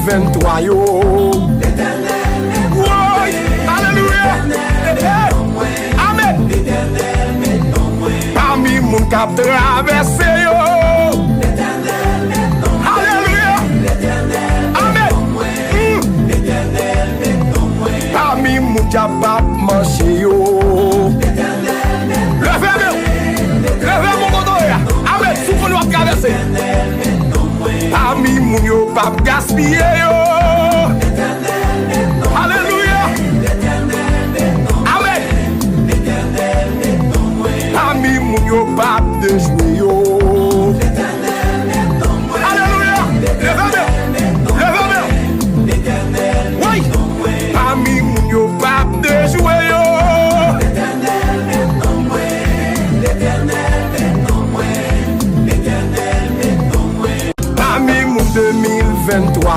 2023 yo. Alléluia. Amen. Parmi moun k'ap traversé yo. Alléluia. Amen. Parmi moun k'ap marché yo. Levez mon moto ya. Amen. Souffle nous a traversé. Parmi moun yo pap gaspiller yo.